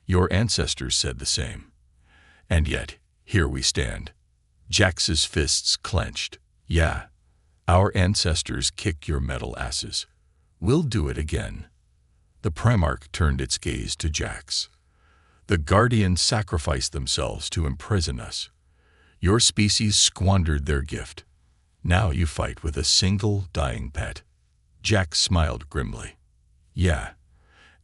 A: "Your ancestors said the same. And yet, here we stand." Jax's fists clenched. "Yeah, our ancestors kicked your metal asses. We'll do it again." The Primarch turned its gaze to Jax. "The Guardians sacrificed themselves to imprison us. Your species squandered their gift. Now you fight with a single dying pet." Jax smiled grimly. "Yeah,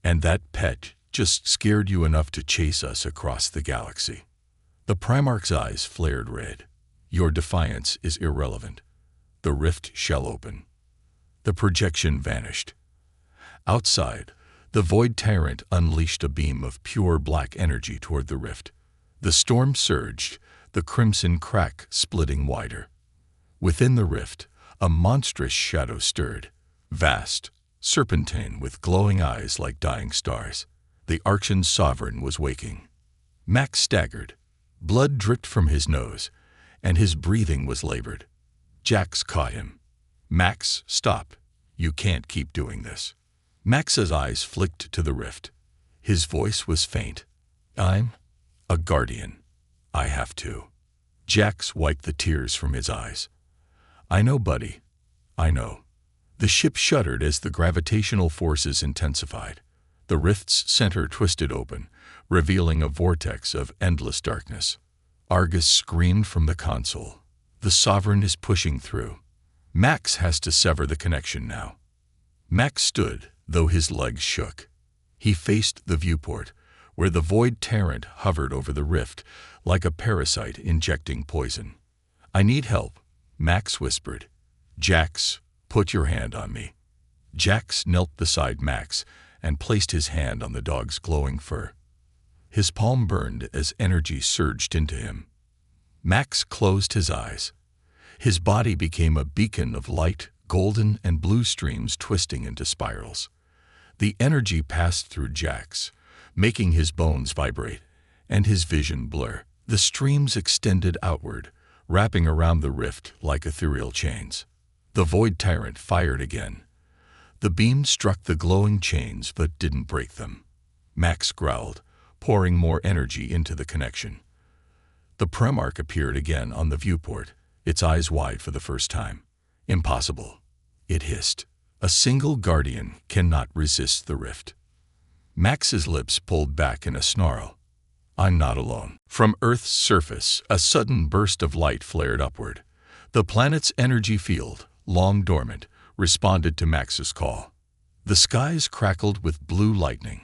A: and that pet just scared you enough to chase us across the galaxy." The Primarch's eyes flared red. "Your defiance is irrelevant. The rift shall open." The projection vanished. Outside, the Void Tyrant unleashed a beam of pure black energy toward the rift. The storm surged, the crimson crack splitting wider. Within the rift, a monstrous shadow stirred, Vast, serpentine with glowing eyes like dying stars. The Archan sovereign was waking. Max staggered. Blood dripped from his nose, and his breathing was labored. Jax caught him. "Max, stop. You can't keep doing this." Max's eyes flicked to the rift. His voice was faint. "I'm a guardian. I have to." Jax wiped the tears from his eyes. "I know, buddy. I know." The ship shuddered as the gravitational forces intensified. The rift's center twisted open, revealing a vortex of endless darkness. Argus screamed from the console. "The Sovereign is pushing through. Max has to sever the connection now." Max stood, though his legs shook. He faced the viewport, where the void tyrant hovered over the rift like a parasite injecting poison. "I need help," Max whispered. "Jax, put your hand on me." Jax knelt beside Max and placed his hand on the dog's glowing fur. His palm burned as energy surged into him. Max closed his eyes. His body became a beacon of light, golden and blue streams twisting into spirals. The energy passed through Jax, making his bones vibrate and his vision blur. The streams extended outward, wrapping around the rift like ethereal chains. The void tyrant fired again. The beam struck the glowing chains but didn't break them. Max growled, pouring more energy into the connection. The Primarch appeared again on the viewport, its eyes wide for the first time. "Impossible," it hissed. "A single guardian cannot resist the rift." Max's lips pulled back in a snarl. "I'm not alone." From Earth's surface, a sudden burst of light flared upward. The planet's energy field, long dormant, responded to Max's call. The skies crackled with blue lightning.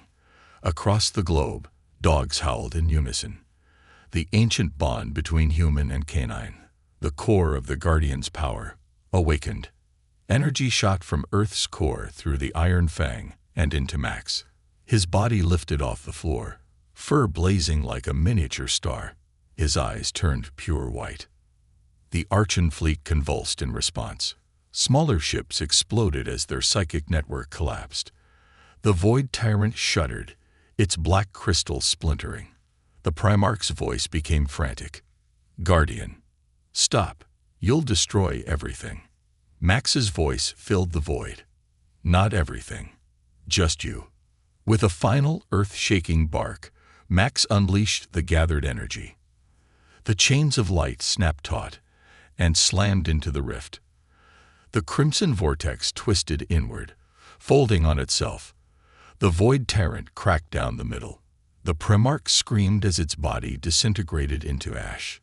A: Across the globe, dogs howled in unison. The ancient bond between human and canine, the core of the Guardian's power, awakened. Energy shot from Earth's core through the iron fang and into Max. His body lifted off the floor, fur blazing like a miniature star. His eyes turned pure white. The Archan fleet convulsed in response. Smaller ships exploded as their psychic network collapsed. The void tyrant shuddered, its black crystal splintering. The Primarch's voice became frantic. "Guardian, stop. You'll destroy everything." Max's voice filled the void. "Not everything. Just you." With a final earth-shaking bark, Max unleashed the gathered energy. The chains of light snapped taut and slammed into the rift. The crimson vortex twisted inward, folding on itself. The void tyrant cracked down the middle. The Primarch screamed as its body disintegrated into ash.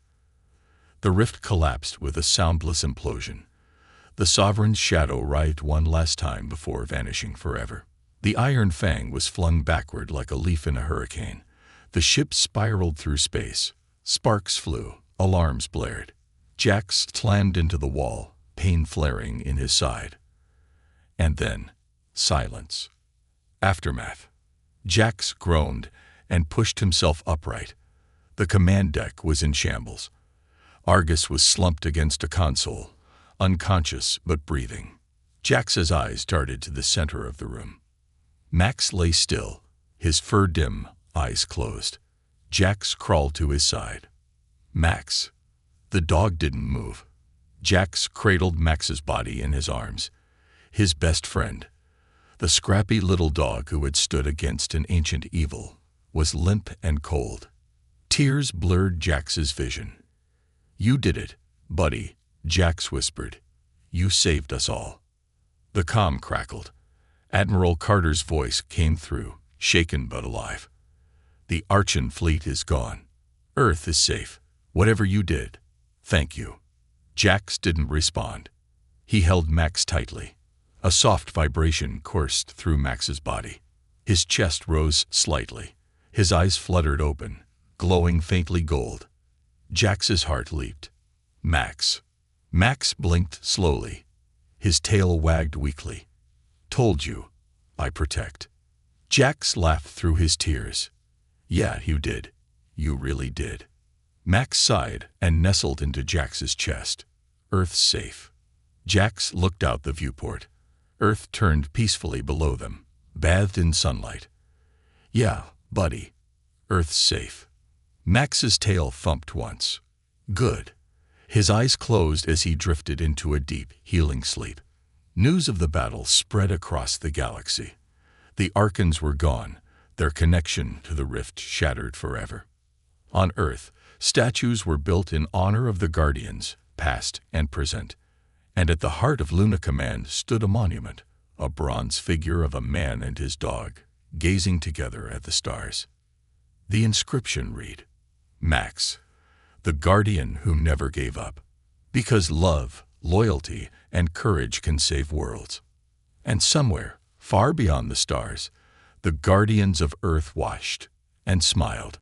A: The rift collapsed with a soundless implosion. The Sovereign's shadow writhed one last time before vanishing forever. The iron fang was flung backward like a leaf in a hurricane. The ship spiraled through space. Sparks flew, alarms blared. Jax slammed into the wall, pain flaring in his side. And then, silence. Aftermath. Jax groaned and pushed himself upright. The command deck was in shambles. Argus was slumped against a console, unconscious but breathing. Jax's eyes darted to the center of the room. Max lay still, his fur dim, eyes closed. Jax crawled to his side. "Max." The dog didn't move. Jax cradled Max's body in his arms. His best friend, the scrappy little dog who had stood against an ancient evil, was limp and cold. Tears blurred Jax's vision. "You did it, buddy," Jax whispered. "You saved us all." The comm crackled. Admiral Carter's voice came through, shaken but alive. "The Archan fleet is gone. Earth is safe. Whatever you did, thank you." Jax didn't respond. He held Max tightly. A soft vibration coursed through Max's body. His chest rose slightly. His eyes fluttered open, glowing faintly gold. Jax's heart leaped. "Max." Max blinked slowly. His tail wagged weakly. "Told you. I protect." Jax laughed through his tears. "Yeah, you did. You really did." Max sighed and nestled into Jax's chest. "Earth's safe." Jax looked out the viewport. Earth turned peacefully below them, bathed in sunlight. "Yeah, buddy. Earth's safe." Max's tail thumped once. "Good." His eyes closed as he drifted into a deep, healing sleep. News of the battle spread across the galaxy. The Arkans were gone, their connection to the rift shattered forever. On Earth, statues were built in honor of the Guardians, past and present. And at the heart of Luna Command stood a monument, a bronze figure of a man and his dog, gazing together at the stars. The inscription read, "Max, the Guardian who never gave up. Because love, loyalty, and courage can save worlds." And somewhere, far beyond the stars, the Guardians of Earth watched and smiled.